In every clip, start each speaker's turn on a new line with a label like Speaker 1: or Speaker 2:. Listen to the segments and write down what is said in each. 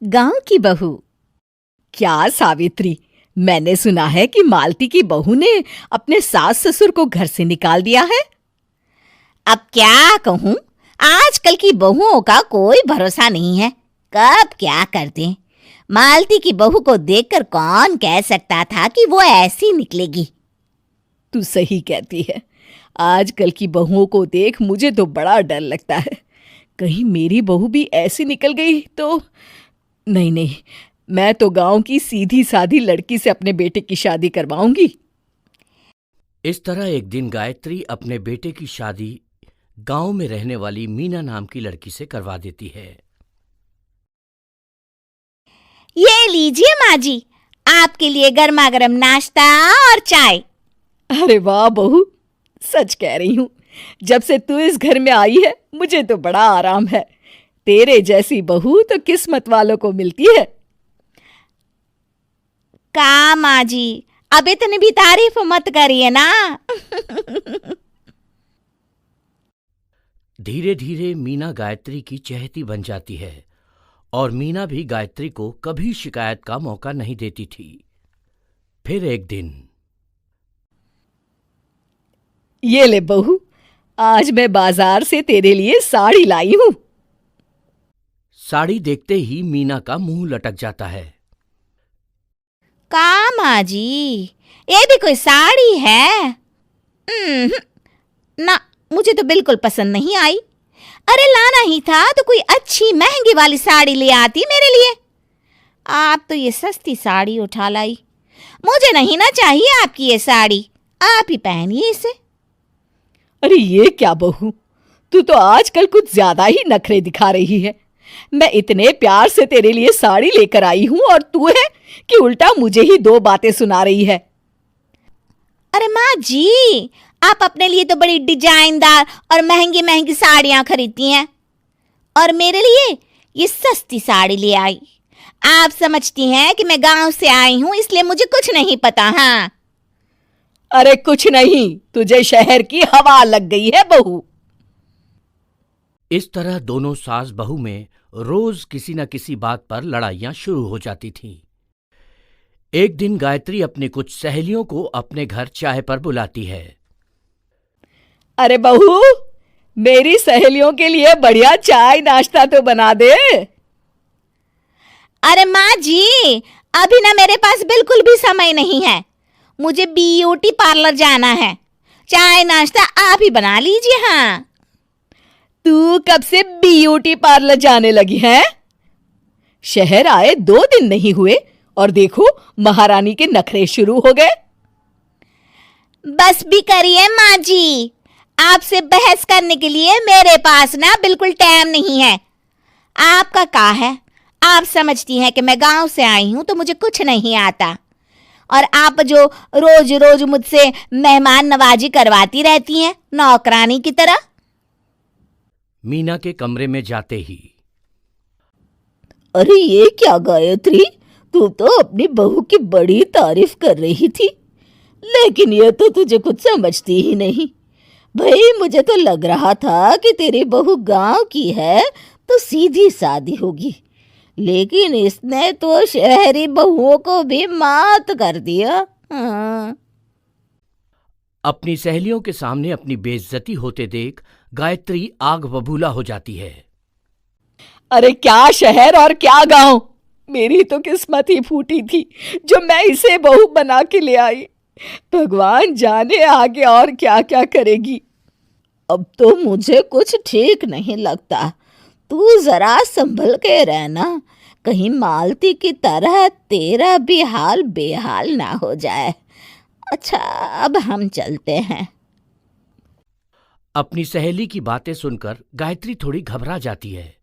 Speaker 1: गांव की बहू। क्या सावित्री, मैंने सुना है कि मालती की बहू ने अपने सास ससुर को घर से निकाल दिया है।
Speaker 2: अब क्या कहूं, आजकल की बहुओं का कोई भरोसा नहीं है, कब क्या कर दें। मालती की बहू को देखकर कौन कह सकता था कि वो ऐसी निकलेगी।
Speaker 1: तू सही कहती है। आजकल की बहुओं को देख मुझे तो बड़ा डर लगता है। कहीं मेरी बहू भी ऐसी निकल गई तो। नहीं, मैं तो गांव की सीधी सादी लड़की से अपने बेटे की शादी करवाऊंगी।
Speaker 3: इस तरह एक दिन गायत्री अपने बेटे की शादी गांव में रहने वाली मीना नाम की लड़की से करवा देती है।
Speaker 2: ये लीजिए माँ जी, आपके लिए गर्मा गर्म नाश्ता और चाय।
Speaker 1: अरे वाह बहू, सच कह रही हूँ, जब से तू इस घर में आई है मुझे तो बड़ा आराम है। तेरे जैसी बहू तो किस्मत वालों को मिलती है।
Speaker 2: का माँ जी, अब इतनी भी तारीफ मत करिए ना।
Speaker 3: धीरे धीरे मीना गायत्री की चहेती बन जाती है और मीना भी गायत्री को कभी शिकायत का मौका नहीं देती थी। फिर एक दिन,
Speaker 1: ये ले बहू, आज मैं बाजार से तेरे लिए साड़ी लाई हूं।
Speaker 3: साड़ी देखते ही मीना का मुंह लटक जाता है।
Speaker 2: का माँ जी, ये भी कोई साड़ी है? ना, मुझे तो बिल्कुल पसंद नहीं आई। अरे लाना ही था तो कोई अच्छी महंगी वाली साड़ी ले आती मेरे लिए। आप तो ये सस्ती साड़ी उठा लाई। मुझे नहीं ना चाहिए आपकी ये साड़ी, आप ही पहनिए इसे।
Speaker 1: अरे ये क्या बहू, तू तो आजकल कुछ ज्यादा ही नखरे दिखा रही है। मैं इतने प्यार से तेरे लिए साड़ी लेकर आई हूं और तू है कि उल्टा मुझे ही दो बातें सुना रही है।
Speaker 2: अरे माँ जी, आप अपने लिए तो बड़ी डिजाइनदार और महंगी महंगी साड़ियां खरीदती हैं और मेरे लिए ये सस्ती साड़ी ले आई। आप समझती हैं कि मैं गांव से आई हूं इसलिए मुझे कुछ नहीं पता। हाँ,
Speaker 1: अरे कुछ नहीं, तुझे शहर की हवा लग गई है बहू।
Speaker 3: इस तरह दोनों सास बहू में रोज किसी न किसी बात पर लड़ाइयां शुरू हो जाती थीं। एक दिन गायत्री अपनी कुछ सहेलियों को अपने घर चाय पर बुलाती है।
Speaker 1: अरे बहू, मेरी सहेलियों के लिए बढ़िया चाय नाश्ता तो बना दे।
Speaker 2: अरे माँ जी, अभी ना मेरे पास बिल्कुल भी समय नहीं है। मुझे ब्यूटी पार्लर जाना है। चाय नाश्ता आप ही बना लीजिए। हाँ,
Speaker 1: तू कब से ब्यूटी पार्लर जाने लगी है? शहर आए 2 दिन नहीं हुए और देखो महारानी के नखरे शुरू हो गए।
Speaker 2: बस भी करिए माँ जी, आपसे बहस करने के लिए मेरे पास ना बिल्कुल टाइम नहीं है। आपका क्या है, आप समझती हैं कि मैं गांव से आई हूं तो मुझे कुछ नहीं आता, और आप जो रोज रोज मुझसे मेहमान नवाजी करवाती रहती हैं नौकरानी की तरह।
Speaker 3: मीना के कमरे में जाते ही,
Speaker 1: अरे ये क्या गायत्री, तू तो अपनी बहू की बड़ी तारीफ कर रही थी, लेकिन ये तो तुझे कुछ समझती ही नहीं। भाई मुझे तो लग रहा था कि तेरी बहू गांव की है तो सीधी सादी होगी, लेकिन इसने तो शहरी बहुओं को भी मात कर दिया। हाँ।
Speaker 3: अपनी सहेलियों के सामने अपनी बेइज्जती होते देख गायत्री आग बबूला हो जाती है।
Speaker 1: अरे क्या शहर और क्या गांव, मेरी तो किस्मत ही फूटी थी जो मैं इसे बहू बना के ले आई। भगवान जाने आगे और क्या क्या करेगी। अब तो मुझे कुछ ठीक नहीं लगता। तू जरा संभल के रहना, कहीं मालती की तरह तेरा भी हाल बेहाल ना हो जाए। अच्छा, अब हम चलते हैं।
Speaker 3: अपनी सहेली की बातें सुनकर गायत्री थोड़ी घबरा जाती है।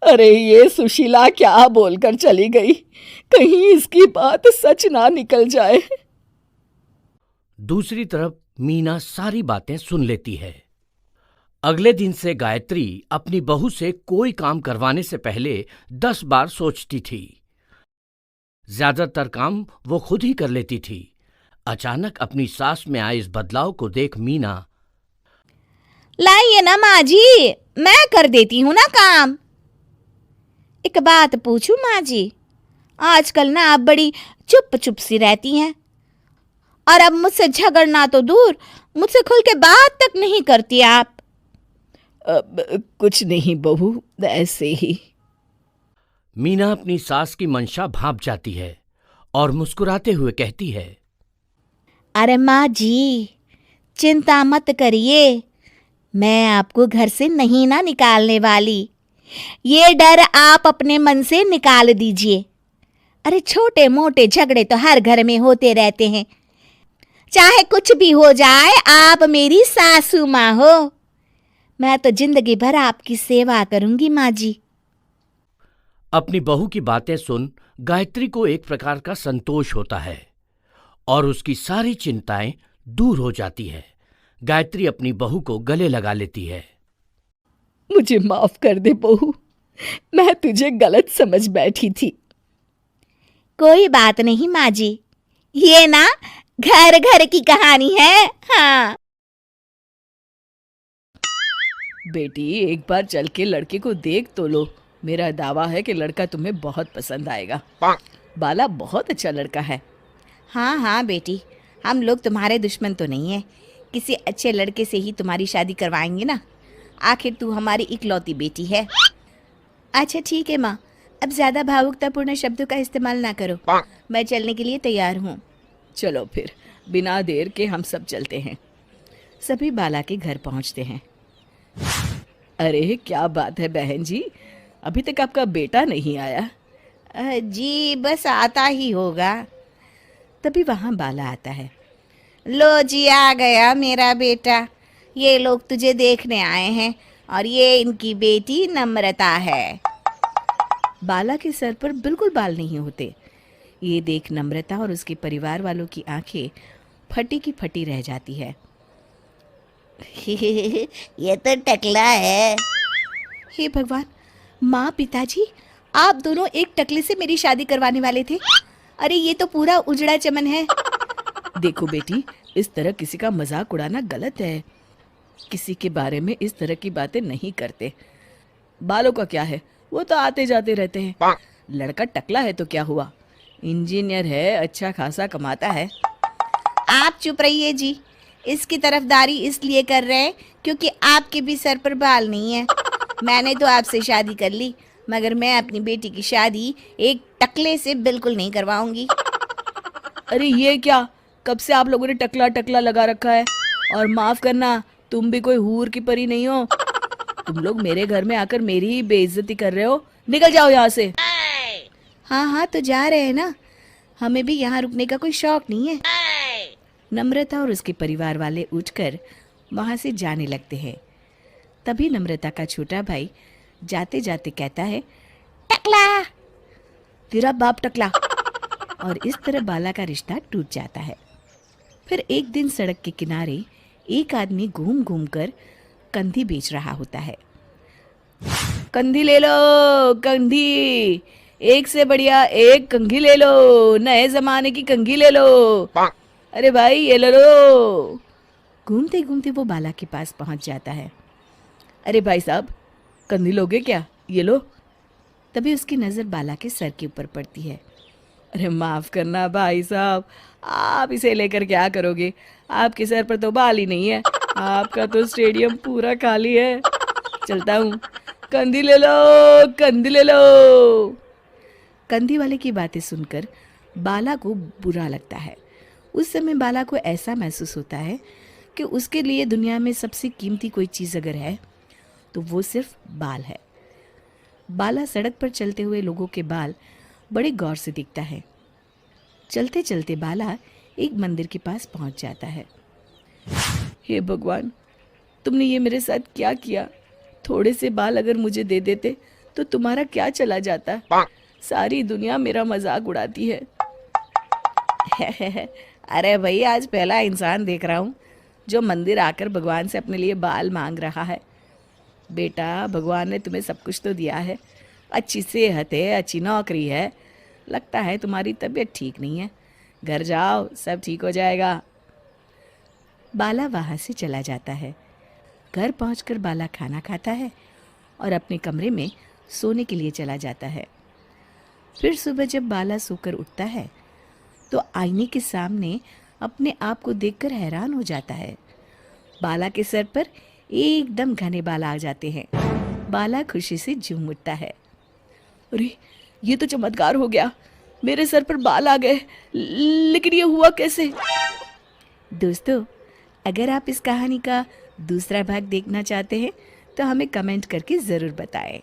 Speaker 1: अरे ये सुशीला क्या बोलकर चली गई, कहीं इसकी बात सच ना निकल जाए।
Speaker 3: दूसरी तरफ मीना सारी बातें सुन लेती है। अगले दिन से गायत्री अपनी बहू से कोई काम करवाने से पहले 10 बार सोचती थी। ज्यादातर काम वो खुद ही कर लेती थी। अचानक अपनी सास में आए इस बदलाव को देख मीना,
Speaker 2: लाइए ना माँ जी, मैं कर देती हूँ ना काम। एक बात पूछूं माँ जी, आजकल ना आप बड़ी चुप चुप सी रहती हैं, और अब मुझसे झगड़ना तो दूर, मुझसे खुल के बात तक नहीं करती आप।
Speaker 1: कुछ नहीं बहू, ऐसे ही।
Speaker 3: मीना अपनी सास की मंशा भांप जाती है और मुस्कुराते हुए कहती है,
Speaker 2: अरे माँ जी, चिंता मत करिए, मैं आपको घर से नहीं ना निकालने वाली। ये डर आप अपने मन से निकाल दीजिए। अरे छोटे मोटे झगड़े तो हर घर में होते रहते हैं, चाहे कुछ भी हो जाए, आप मेरी सासू माँ हो। मैं तो जिंदगी भर आपकी सेवा करूंगी माँ जी।
Speaker 3: अपनी बहू की बातें सुन गायत्री को एक प्रकार का संतोष होता है और उसकी सारी चिंताएं दूर हो जाती है। गायत्री अपनी बहू को गले लगा लेती है।
Speaker 1: मुझे माफ कर दे बहू, मैं तुझे गलत समझ बैठी थी।
Speaker 2: कोई बात नहीं माँ जी, ये ना घर घर की कहानी है। हाँ
Speaker 1: बेटी, एक बार चल के लड़के को देख तो लो। मेरा दावा है कि लड़का तुम्हें बहुत पसंद आएगा। बाला बहुत अच्छा लड़का है।
Speaker 2: हाँ हाँ बेटी, हम लोग तुम्हारे दुश्मन तो नहीं है, किसी अच्छे लड़के से ही तुम्हारी शादी करवाएंगे ना। आखिर तू हमारी इकलौती बेटी है। अच्छा ठीक है माँ, अब ज़्यादा भावुकतापूर्ण शब्दों का इस्तेमाल ना करो। मैं चलने के लिए तैयार हूँ।
Speaker 1: चलो फिर, बिना देर के हम सब चलते हैं। सभी बाला के घर पहुंचते हैं। अरे क्या बात है बहन जी, अभी तक आपका बेटा नहीं आया?
Speaker 2: जी बस आता ही होगा।
Speaker 1: तभी वहाँ बाला आता है।
Speaker 2: लो जी, आ गया मेरा बेटा। ये लोग तुझे देखने आए हैं और ये इनकी बेटी नम्रता है।
Speaker 1: बाला के सर पर बिल्कुल बाल नहीं होते। ये देख नम्रता और उसके परिवार वालों की आंखें फटी की फटी रह जाती है।
Speaker 2: ये तो टकला है।
Speaker 1: हे भगवान, माँ पिताजी, आप दोनों एक टकले से मेरी शादी करवाने वाले थे। अरे ये तो पूरा उजड़ा चमन है। देखो बेटी, इस तरह किसी का मजाक उड़ाना गलत है। किसी के बारे में इस तरह की बातें नहीं करते। बालों का क्या है, वो तो आते जाते रहते हैं। लड़का टकला है तो क्या हुआ, इंजीनियर है, अच्छा खासा कमाता है।
Speaker 2: आप चुप रहिए जी, इसकी तरफदारी इसलिए कर रहे हैं क्योंकि आपके भी सर पर बाल नहीं है। मैंने तो आपसे शादी कर ली, मगर मैं अपनी बेटी की शादी एक टकले से बिल्कुल नहीं करवाऊंगी।
Speaker 1: अरे ये क्या, कब से आप लोगों ने टकला टकला लगा रखा है? और माफ करना, तुम भी कोई हूर की परी नहीं हो। तुम लोग मेरे घर में आकर मेरी ही बेइज्जती कर रहे हो। निकल जाओ यहाँ से।
Speaker 2: हाँ हाँ तो जा रहे हैं ना, हमें भी यहाँ रुकने का कोई शौक नहीं है।
Speaker 1: नम्रता और उसके परिवार वाले उठकर वहां से जाने लगते हैं। तभी नम्रता का छोटा भाई जाते जाते कहता है,
Speaker 2: टकला,
Speaker 1: तेरा बाप टकला। और इस तरह बाला का रिश्ता टूट जाता है। फिर एक दिन सड़क के किनारे एक आदमी घूम घूम कर कंधी बेच रहा होता है। कंधी ले लो, कंधी, एक से बढ़िया एक कंघी ले लो, नए जमाने की कंघी ले लो। अरे भाई ये ले लो। घूमते घूमते वो बाला के पास पहुंच जाता है। अरे भाई साहब, कंधी लोगे क्या? ये लो। तभी उसकी नज़र बाला के सर के ऊपर पड़ती है। अरे माफ़ करना भाई साहब, आप इसे लेकर क्या करोगे? आपके सर पर तो बाल ही नहीं है, आपका तो स्टेडियम पूरा खाली है। चलता हूँ, कंधी ले लो, कंधी ले लो। कंधी वाले की बातें सुनकर बाला को बुरा लगता है। उस समय बाला को ऐसा महसूस होता है कि उसके लिए दुनिया में सबसे कीमती कोई चीज़ अगर है तो वो सिर्फ बाल है। बाला सड़क पर चलते हुए लोगों के बाल बड़े गौर से देखता है। चलते चलते बाला एक मंदिर के पास पहुंच जाता है। हे भगवान, तुमने ये मेरे साथ क्या किया? थोड़े से बाल अगर मुझे दे देते तो तुम्हारा क्या चला जाता? सारी दुनिया मेरा मजाक उड़ाती है। अरे भाई, आज पहला इंसान देख रहा हूँ जो मंदिर आकर भगवान से अपने लिए बाल मांग रहा है। बेटा, भगवान ने तुम्हें सब कुछ तो दिया है, अच्छी सेहत है, अच्छी नौकरी है, लगता है तुम्हारी तबीयत ठीक नहीं है। घर जाओ, सब ठीक हो जाएगा। बाला वहाँ से चला जाता है। घर पहुंचकर बाला खाना खाता है और अपने कमरे में सोने के लिए चला जाता है। फिर सुबह जब बाला सोकर उठता है तो आईने के सामने अपने आप को देखकर हैरान हो जाता है। बाला के सर पर एकदम घने बाल आ जाते हैं। बाला खुशी से झूम उठता है। अरे ये तो चमत्कार हो गया, मेरे सर पर बाल आ गए, लेकिन ये हुआ कैसे? दोस्तों, अगर आप इस कहानी का दूसरा भाग देखना चाहते हैं तो हमें कमेंट करके ज़रूर बताएं।